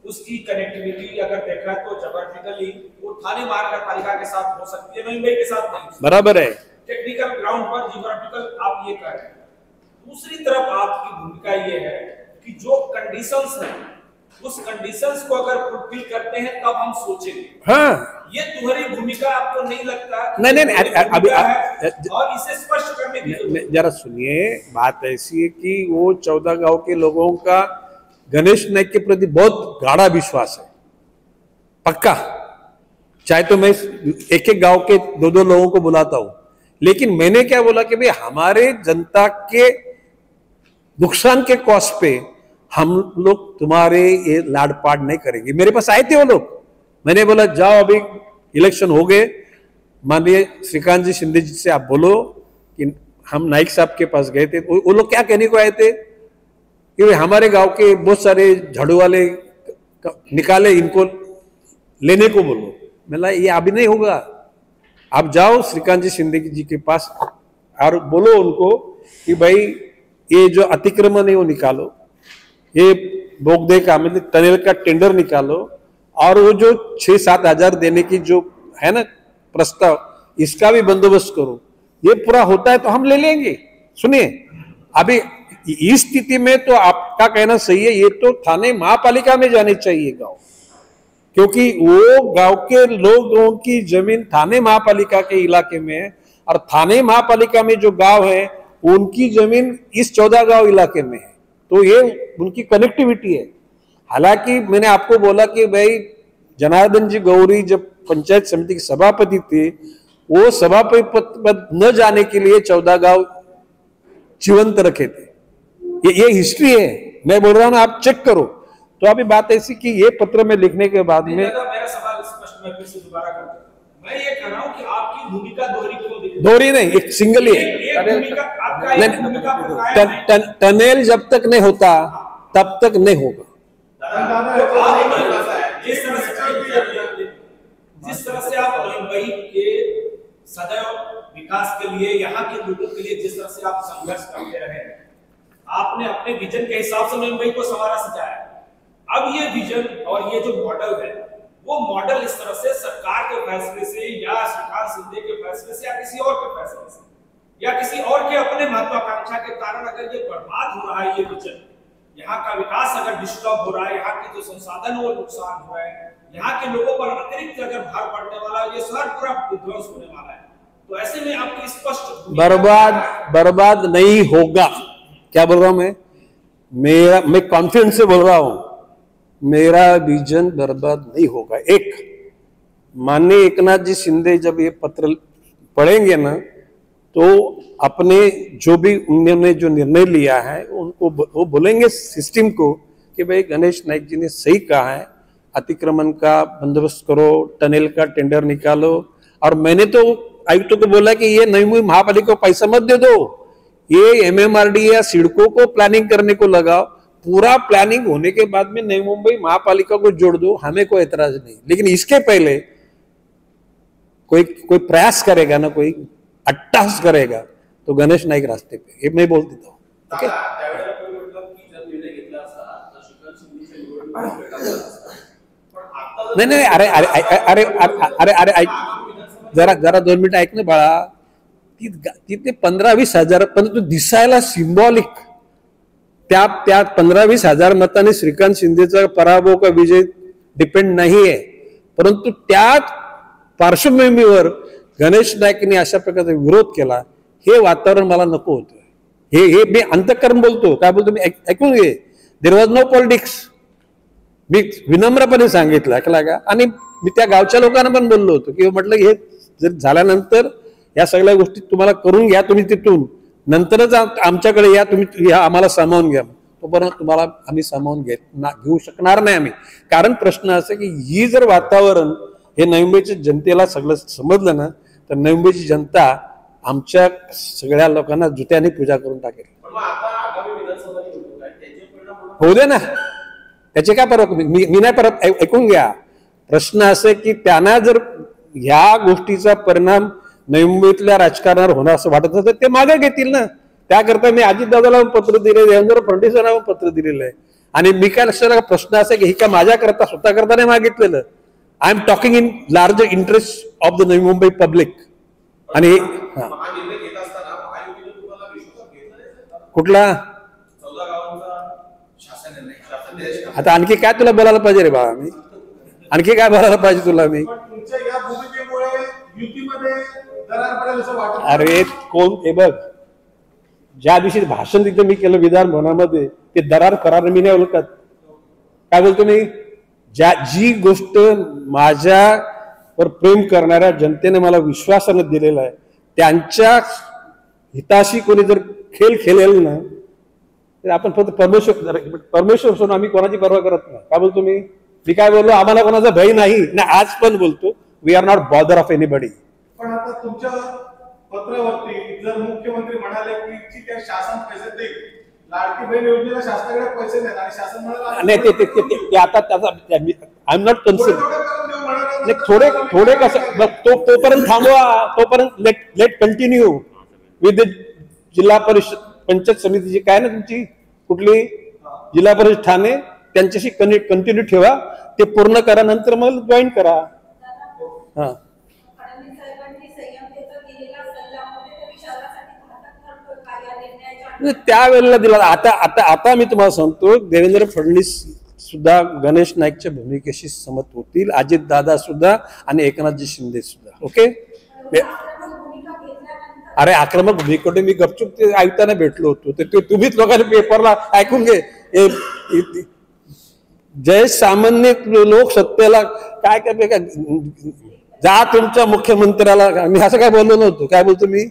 उसकी कनेक्टिविटी अगर देखा तो जोग्राफिकली वो थाने महानगर पालिका के साथ हो सकती है, मुंबई के साथ नहीं. बराबर है. टेक्निकल ग्राउंड पर जियोग्राफिकल आप ये कह रहे हैं. दूसरी तरफ आपकी भूमिका ये है कि जो कंडीशंस हैं उस कंडीशंस को अगर फुलफिल करते हैं तब हम सोचेंगे. हाँ, ये तुम्हारी भूमिका आपको नहीं लगता? नहीं अभी और इसे स्पष्ट करने की जरा सुनिए. बात ऐसी है कि वो 14 गांव के लोगों का गणेश नाईक के प्रति बहुत गाढ़ा विश्वास है, पक्का. चाहे तो मैं एक एक गांव के 2-2 लोगों को बुलाता हूं, लेकिन मैंने क्या बोला कि भाई हमारे जनता के नुकसान के कॉस्ट पे हम लोग तुम्हारे ये लाडपाट नहीं करेंगे. मेरे पास आए थे वो लोग. मैंने बोला जाओ, अभी इलेक्शन हो गए, माननीय श्रीकांत जी शिंदे जी से आप बोलो कि हम नाइक साहब के पास गए थे. वो लोग क्या कहने को आए थे कि हमारे गांव के बहुत सारे झाड़ू वाले निकाले, इनको लेने को बोलो. मैं ये अभी नहीं होगा. आप जाओ श्रीकांत जी शिंदे जी के पास और बोलो उनको कि भाई ये जो अतिक्रमण है वो निकालो, ये बोगदे का मतलब टनल का टेंडर निकालो, और वो जो 6-7 हजार देने की जो है ना प्रस्ताव, इसका भी बंदोबस्त करो। ये पूरा होता है तो हम ले लेंगे। सुनिए, अभी इस स्थिति में तो आपका कहना सही है, ये तो थाने महापालिका में जाने चाहिए गांव, क्योंकि वो गांव के लोगों की जमीन थाने महापालिका के इलाके में है, और थाने महापालिका में जो गांव है उनकी जमीन इस 14 गांव इलाके में है, तो ये उनकी कनेक्टिविटी है। हालांकि मैंने आपको बोला कि भाई जनार्दन जी गौरी जब पंचायत समिति के सभापति थे, वो सभापति पद न जाने के लिए 14 गांव जीवंत रखे थे। ये हिस्ट्री है, मैं बोल रहा हूं ना, आप चेक करो। तो अभी बात ऐसी कि ये पत्र में लिखने के बाद में मेरा सवाल स्पष्ट मैं फिर से दोबारा कर देता हूं। मैं ये कह रहा हूं कि आपकी भूमिका दोहरी क्यों दिख रही है? दोहरी नहीं, एक सिंगल ही टनल जब तक नहीं होता तब तक नहीं होगा। जिस तरह से आप मुंबई के सदैव विकास के लिए, यहाँ के लोगों के लिए जिस तरह से आप संघर्ष करते रहे, आपने अपने विजन के हिसाब से मुंबई को संवारा सजाया। अब ये विजन और ये जो मॉडल है, वो मॉडल इस तरह से सरकार के फैसले से या श्रीकांत शिंदे के फैसले से या किसी और के फैसले से या किसी और के अपने महत्वाकांक्षा के कारण अगर ये बर्बाद हो रहा है, ये विजन, यहाँ का विकास अगर डिस्टर्ब हो रहा है, यहाँ के जो संसाधन वो नुकसान हो रहा है, यहाँ के लोगों पर अतिरिक्त अगर भार पड़ने वाला है, ये शहर पूरा विध्वंस होने वाला है, तो ऐसे में आपकी स्पष्ट बर्बाद नहीं होगा। क्या बोल रहा हूं मैं कॉन्फिडेंस से बोल रहा हूं, मेरा विजन बर्बाद नहीं होगा। एक माननीय एकनाथ जी शिंदे जब ये पत्र पढ़ेंगे ना, तो अपने जो भी उन्होंने जो निर्णय लिया है उनको वो बोलेंगे सिस्टम को कि भाई गणेश नाइक जी ने सही कहा है, अतिक्रमण का बंदोबस्त करो, टनल का टेंडर निकालो। और मैंने तो आयुक्तों को बोला कि ये नई मुंबई महापालिका को पैसा मत दे दो, ये एमएमआरडी या सिडको को प्लानिंग करने को लगाओ, पूरा प्लानिंग होने के बाद में नई मुंबई महापालिका को जोड़ दो, हमें कोई एतराज नहीं। लेकिन इसके पहले कोई प्रयास करेगा ना, कोई अट्टहास करेगा, तो गणेश नाईक रास्ते पे, हे मैं बोल देता हूँ। नहीं, अरे अरे अरे अरे अरे जरा 2 मिनिट ऐक ना बाळा, तिथे 15-20 हजार, परंतु दिसायला सिंबॉलिक त्या 15-20 हजार मतांनी श्रीकांत शिंदेचा पराभव का विजय डिपेंड नाहीये, परंतु त्याच पार्श्वभूमीवर गणेश नाईकने अशा प्रकारचा विरोध केला, हे वातावरण मला नको होतं। हे मी अंतःकरण बोलतो, काय बोलतो मी, ऐकून घे। देयर वॉज नो पॉलिटिक्स, मी विनम्रपणे सांगितलं, ऐकला का? आणि मी त्या गावच्या लोकांना पण बोललो होतो की म्हटलं हे जर झाल्यानंतर या सगळ्या गोष्टी तुम्हाला करून घ्या तुम्ही, तिथून नंतरच आमच्याकडे या, तुम्ही आम्हाला सामावून घ्या। तोपर्यंत तुम्हाला आम्ही सामावून घेऊ शकणार नाही आम्ही, कारण प्रश्न असा की ही जर वातावरण हे नवी मुंबईच्या जनतेला सगळं समजलं ना, तर नवी मुंबईची जनता आमच्या सगळ्या लोकांना जुत्याने पूजा करून टाकेल। होऊ दे ना, त्याचे काय परत मी नाही परत, ऐकून घ्या। प्रश्न असे की त्यांना जर ह्या गोष्टीचा परिणाम नवी मुंबईतल्या राजकारणावर होणार असं वाटत असेल, ते मागे घेतील ना। त्याकरता मी अजितदादाला पत्र दिले, देवेंद्र फडणवीसांना पत्र दिलेलं आहे। आणि मी काय लक्षात, प्रश्न असा की हे काय माझ्याकरता स्वतःकरता नाही मागितलेलं, I am talking in larger interest of the Navi Mumbai public. आणि कुठला आता आणखी काय तुला बोलायला पाहिजे रे बाळा, मी आणखी काय बोलायला पाहिजे तुला मी? अरे कोण, हे बघ, ज्या दिवशी भाषण तिथे मी केलं विधान भवनामध्ये, ते दरार करार मी नाही ओळखत। काय बोलतो मी, जी गोष्ट माझ्यावर प्रेम करणाऱ्या जनतेने मला विश्वासानं दिलेला आहे, त्यांच्या हिताशी कोणी जर खेळ खेळेल ना, तर आपण फक्त परमेश्वर असून आम्ही कोणाची पर्वा करत नाही। काय बोलतो मी काय बोललो, आम्हाला कोणाचा भय नाही ना, आज पण बोलतो, we are not bother of anybody. पण आता तुमच्या पत्रावरती जर मुख्यमंत्री म्हणाले की ठीक आहे शासन पैसे देईल, लाडकी बहीण योजनेला शासनाकडे पैसे नाहीत आणि शासन म्हणाला नाही, ते आता त्याचा आय एम नॉट कन्सर्न, थोडे कसं तोपर्यंत थांबवा, तोपर्यंत लेट कंटिन्यू विथ द जिल्हा पंचायत समितीची काय ना तुमची कुठली जिल्हा परिषद ठाणे त्यांच्याशी कंटिन्यू ठेवा, ते पूर्ण करा, नंतर मग जॉईन करा. हा त्यावेळेला दिला. आता आता आता मी तुम्हाला सांगतो, देवेंद्र फडणवीस सुद्धा गणेश नाईकच्या भूमिकेशी सहमत होतील, अजित दादा सुद्धा आणि एकनाथजी शिंदे सुद्धा. ओके. अरे आक्रमक भूमिकेकडे मी गपचूप ते ऐकताना भेटलो होतो, ते तुम्हीच लोकांनी पेपरला ऐकून घे. जय सामान्य लोक सत्तेला काय काय जा तुमच्या मुख्यमंत्र्याला. मी असं काय बोललो नव्हतो. काय बोलतो मी?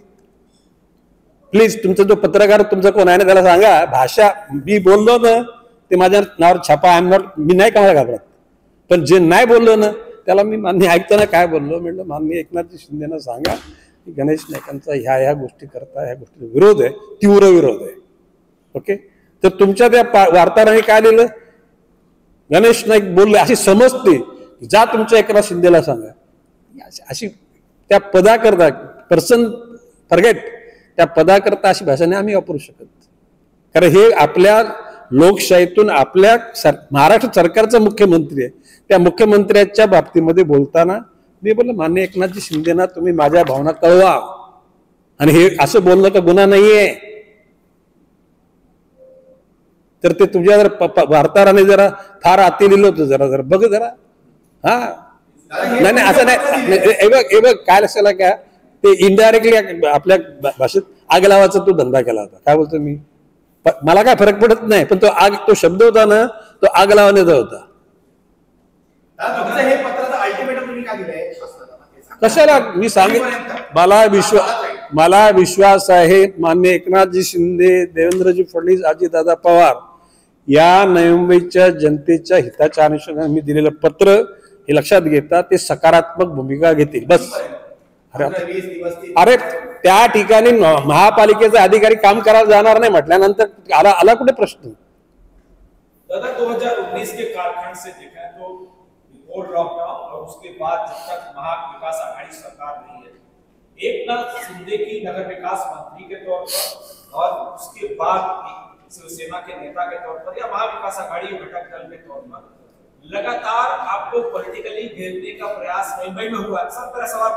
प्लीज तुमचा जो पत्रकार तुमचा कोण आहे ना त्याला सांगा, भाषा मी बोललो ना ते माझ्या नावावर छापा. आय एम नॉट, मी नाही कामाला घाबरत, पण जे नाही बोललो ना त्याला मी मान्य ऐकताना काय बोललो, म्हटलं माननीय एकनाथजी शिंदेना सांगा की गणेश नाईकांचा ह्या गोष्टी करता, ह्या गोष्टी विरोध आहे, तीव्र विरोध आहे. ओके. तर तुमच्या त्या वार्ताहरांनी काय लिहिलं, गणेश नाईक बोलले अशी समजते, जा तुमच्या एकनाथ शिंदेला सांगा. अशी त्या पदाकरता पर्सन फॉरगेट, त्या पदाकरता अशी भाषा नाही आम्ही वापरू शकत. कारण हे आपल्या लोकशाहीतून आपल्या महाराष्ट्र सरकारचा मुख्यमंत्री आहे, त्या मुख्यमंत्र्याच्या बाबतीमध्ये बोलताना मी बोललो माननीय एकनाथजी शिंदेना तुम्ही माझ्या भावना कळवा, आणि हे असं बोलणं का गुन्हा नाहीये. तर ते तुझ्या जर वार्ताहराने जरा फार आती लिहिलं होतं, जरा जरा बघ जरा. हा नाही नाही असं नाही. बघ काय असायला का ते इनडायरेक्टली आपल्या भाषेत आग लावायचा तो धंदा केला होता. काय बोलतो मी, मला काय फरक पडत नाही, पण तो शब्द होता ना तो आग लावण्याचा होता. कशाला मी सांगेन, मला विश्वास आहे माननीय एकनाथजी शिंदे, देवेंद्रजी फडणवीस, अजितदादा पवार या नवी मुंबईच्या जनतेच्या हिताच्या अनुषंगाने मी दिलेलं पत्र हे लक्षात घेता ते सकारात्मक भूमिका घेतील. बस. अरे त्या ठिकाणी महापालिकेचा अधिकारी काम करायला जाणार नाही म्हटल्यानंतर आला कुठे प्रश्न. दादा 2019 के कालखंड से देखा तो रिपोर्ट लॉकडाउन और उसके बाद जब तक महाविकास आघाड़ी सरकार नहीं है, एकनाथ शिंदे की नगर विकास मंत्री के तौर पर और उसके बाद शिवसेना के नेता के तौर पर या महाविकास आघाड़ी घटक दल के तौर पर लगातार आपको पॉलिटिकली घेरने का प्रयास मुंबई में हुआ. सब तरह सवाल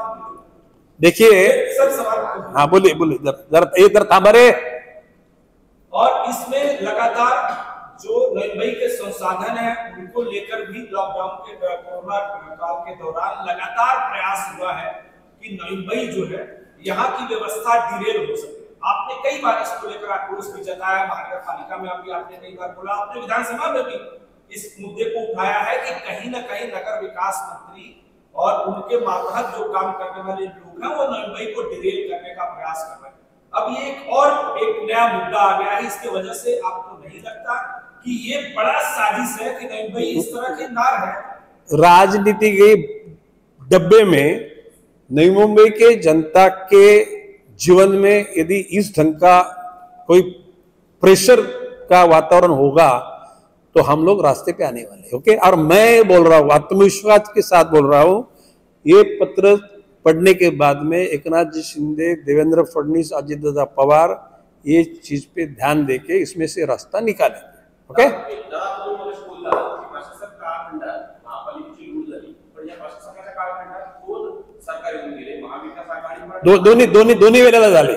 देखिए, सब सवाल. हाँ बोलिए जरा थांबा रे. और इसमें लगातार जो मुंबई के संसाधन है उनको लेकर भी लॉकडाउन के कोरोना काल के दौरान लगातार प्रयास हुआ है कि मुंबई जो है यहाँ की व्यवस्था डिरेल हो सके. आपने कई बार इसको लेकर आक्रोश भी जताया, महानगर पालिका में अभी आपने कई बार बोला, आपने विधानसभा में भी इस मुद्दे को उठाया है कि कहीं ना कहीं नगर विकास मंत्री और उनके मातहत जो काम करने वाले लोग हैं वो मुंबई को डिरेल करने का प्रयास कर रहे हैं. अब ये एक नया मुद्दा आ गया है. इसके वजह से आपको नहीं लगता कि ये बड़ा साजिश है कि मुंबई इस तरह की ना रहे? राजनीति के डब्बे में नई मुंबई के जनता के जीवन में यदि इस ढंग का कोई प्रेशर का वातावरण होगा तो हम लोग रास्ते पे आने वाले. ओके. और मैं बोल रहा हूँ, आत्मविश्वास के साथ बोल रहा हूँ, ये पत्र पढ़ने के बाद में एकनाथ जी शिंदे, देवेंद्र फडणवीस, अजितदादा पवार ये चीज पे ध्यान देके इसमें से रास्ता निकालेंगे. ओके. दोन्ही वेळेला झाले.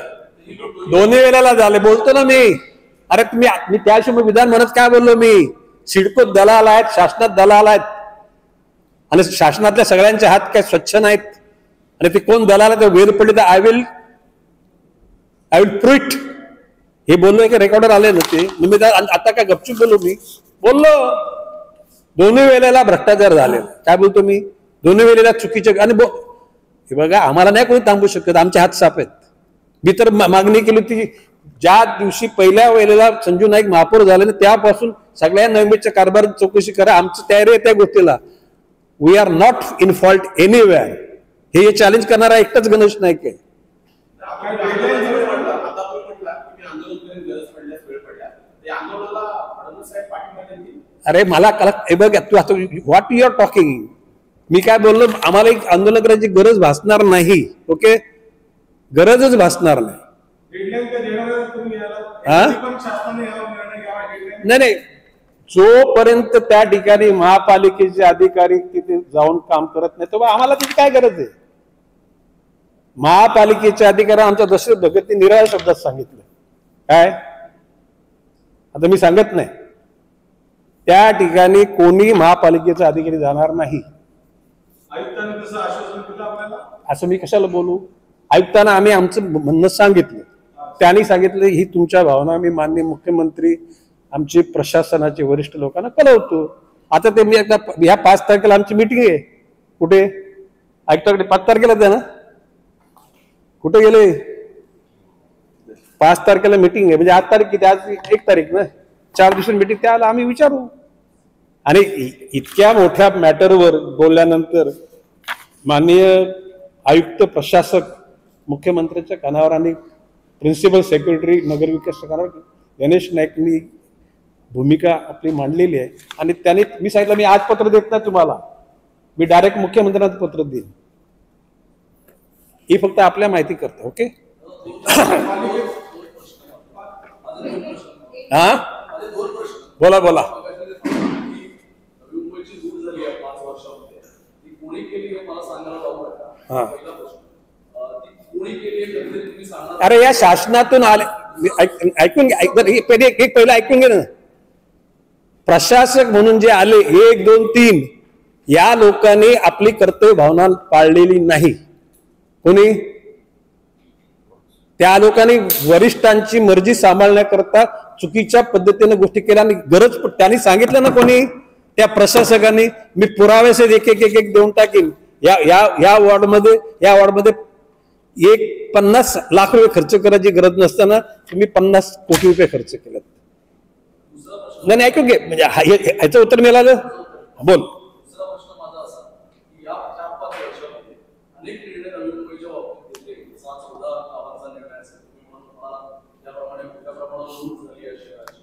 दोन्ही वेळेला झाले बोलतो ना मी. अरे मी त्याशिवाय विधान म्हणत काय बोललो मी, सिडको दलाल आहेत, शासनात दलाल आहेत, आणि शासनातल्या सगळ्यांचे हात काय स्वच्छ नाहीत, आणि ते कोण दलाल आहे वेळ पडले तर आय विल प्रूव्ह इट हे बोललो की रेकॉर्डर आले ना ते. मी आता काय गपचूप बोललो, मी बोललो दोन्ही वेळेला भ्रष्टाचार झाले. काय बोलतो मी, दोन्ही वेळेला चुकीचे. आणि हे बघा आम्हाला नाही कोणी थांबू शकत, आमचे हात साफ आहेत. मी तर मागणी केली होती ज्या दिवशी पहिल्या वेळेला संजू नाईक महापौर झाले ना त्यापासून सगळ्या नवीनच्या कारभार चौकशी करा, आमची तयारी आहे त्या गोष्टीला. We are not in fault anywhere. हे चॅलेंज करणारा एकटाच गणेश नाईक आहे. अरे मला हे बघ तू आता व्हॉट यू आर टॉकिंग. मी काय बोललो, आम्हाला एक आंदोलन करायची गरज भासणार नाही. ओके. गरजच भासणार नाही. हा? तरी पण शासनाने यावर निर्णय घ्यावा हे काही- नाही नाही, जोपर्यंत त्या ठिकाणी महापालिकेचे अधिकारी तिथे जाऊन काम करत नाही तेव्हा आम्हाला तिथे काय गरज आहे? महापालिकेचे अधिकारी आमच्या दशरथ भगतनी निराळ्या शब्दात सांगितलं काय, आता मी सांगत नाही, त्या ठिकाणी कोणी महापालिकेचा अधिकारी जाणार नाही. आयुक्तांनी तसं आश्वासन दिलं आपल्याला. असं मी कशाला बोलू? आयुक्तांना आम्ही आमचं म्हणणं सांगितलं, त्यांनी सांगितलं ही तुमच्या भावना मी माननीय मुख्यमंत्री आमचे प्रशासनाचे वरिष्ठ लोकांना कळवतो. आता ते मी आता ह्या 5 तारखेला आमची मिटिंग आहे. कुठे? आयुक्ताकडे 5 तारखेला द्या ना. कुठे गेले? 5 तारखेला मिटिंग आहे, म्हणजे 8 तारीख किती? आज 1 तारीख ना, 4 दिवसांनी मिटिंग. त्याला आम्ही विचारू. आणि इतक्या मोठ्या मॅटरवर बोलल्यानंतर माननीय आयुक्त प्रशासक मुख्यमंत्र्यांच्या कानावर आणि प्रिन्सिपल सेक्रेटरी नगरविकास कानावर गणेश नाईकनी भूमिका आपली मांडलेली आहे. आणि त्याने मी सांगितलं मी आज पत्र देत नाही तुम्हाला, मी डायरेक्ट मुख्यमंत्र्यांना पत्र देईन. ही फक्त आपल्या माहिती करते. ओके. हा बोला बोला. हा अरे या शासनातून आले ऐकून पहिलं ऐकून घे ना. प्रशासक म्हणून जे आले 1, 2, 3 या लोकांनी आपली कर्तव्य भावना पाळलेली नाही. कोणी? त्या लोकांनी वरिष्ठांची मर्जी सांभाळण्याकरता चुकीच्या पद्धतीने गोष्टी केल्या. आणि गरज त्यांनी सांगितलं ना, कोणी? त्या प्रशासकांनी मी पुराव्याचे एक देऊन टाकीन. या वॉर्डमध्ये 50 लाख रुपये खर्च करायची गरज नसताना तुम्ही 50 कोटी रुपये खर्च केले. नाही ऐकून घे, म्हणजे ह्याचं उत्तर मिळालं. बोल. दुसरा प्रश्न माझा असा की या 4-5 वर्षामध्ये अनेक निर्णय नवी मुंबईच्या बाबतीत घेतले. 14 गावांचा निर्णय असेल, तुम्ही म्हणून मला ज्याप्रमाणे मोठ्या प्रमाणावर लूट झाली आहे शहराची,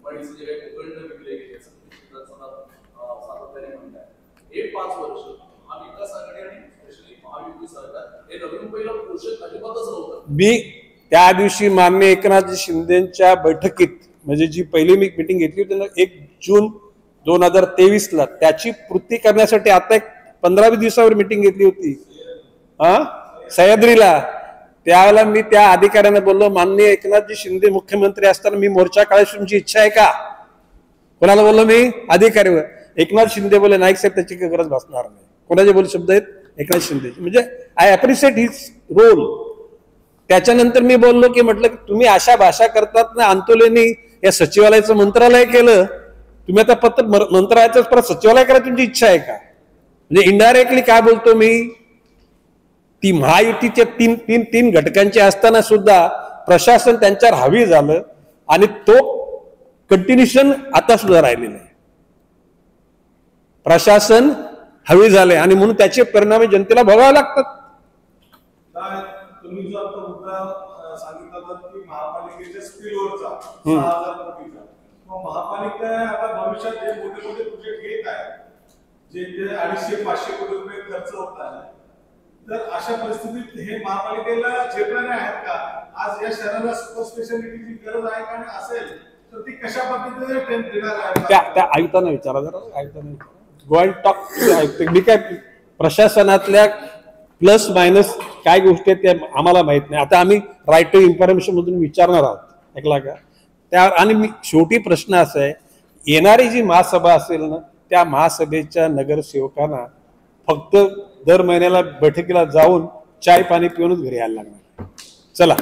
पण इथे जे काही भूखंड विकले गेले सातत्याने म्हणताय, हे 5 वर्ष महाविकास आघाडी आणि स्पेशली महायुती सरकार हे नवी मुंबईला पोषक अजिबातच नव्हतं. मी त्या दिवशी माननीय एकनाथ शिंदेच्या बैठकीत, म्हणजे जी पहिली मी मिटिंग घेतली होती ना 1 जून 2023ला, त्याची पूर्ती करण्यासाठी आता एक 15-20 दिवसावर मिटिंग घेतली होती सह्याद्रीला. त्यावेळेला मी त्या अधिकाऱ्यांना बोललो, माननीय एकनाथजी शिंदे मुख्यमंत्री असताना मी मोर्चा काढायची तुमची इच्छा आहे का? कोणाला बोललो मी? अधिकारीवर. एकनाथ शिंदे बोले नाईक साहेब त्याची काही गरज भासणार नाही. कोणाचे बोल शब्द आहेत? एकनाथ शिंदे. म्हणजे आय अप्रिशिएट हिज रोल. त्याच्यानंतर मी बोललो की म्हटलं तुम्ही अशा भाषा करतात ना, अंतोलेनी या सचिवालयाचं मंत्रालय केलं, तुम्ही आता पत्र मंत्रालयाचं परत सचिवालय करायची तुमची इच्छा आहे का? म्हणजे इनडायरेक्टली काय बोलतो मी, ती महायुतीच्या तीन घटकांची असताना सुद्धा प्रशासन त्यांच्यावर हावी झालं आणि तो कंटिन्युएशन आता सुद्धा राहिलेलं आहे. प्रशासन हवी झाले आणि म्हणून त्याचे परिणाम जनतेला भोगावे लागतात. तुम्ही जो आता मुद्दा सांगितला होता की महापालिकेच्या स्पिलवरचा 6,000 कोटीचा, मग महापालिका आता भविष्यात जे मोठे मोठे प्रोजेक्ट घेत आहे, जे 250-500 कोटी रुपये खर्च होत आहे, तर अशा परिस्थितीत हे महापालिकेला झेपणारे आहेत का? आज या शहराला सुपर स्पेशालिटीची गरज आहे का? आणि असेल तर ती कशा पद्धतीने देणार आहे? त्या आयुक्तांना विचारा जरा. आयुक्तांना गो अँड टॉक टू आयुक्त. मी काय प्रशासनातल्या प्लस मायनस काय गोष्टी आहेत त्या आम्हाला माहित नाही. आता आम्ही राईट टू इन्फॉर्मेशन मधून विचारणार आहोत. ऐकला का? त्या आणि मी शेवटी प्रश्न असा आहे, येणारी जी महासभा असेल ना, त्या महासभेच्या नगरसेवकांना फक्त दर महिन्याला बैठकीला जाऊन चाय पाणी पिऊनच घरी यायला लागणार. चला.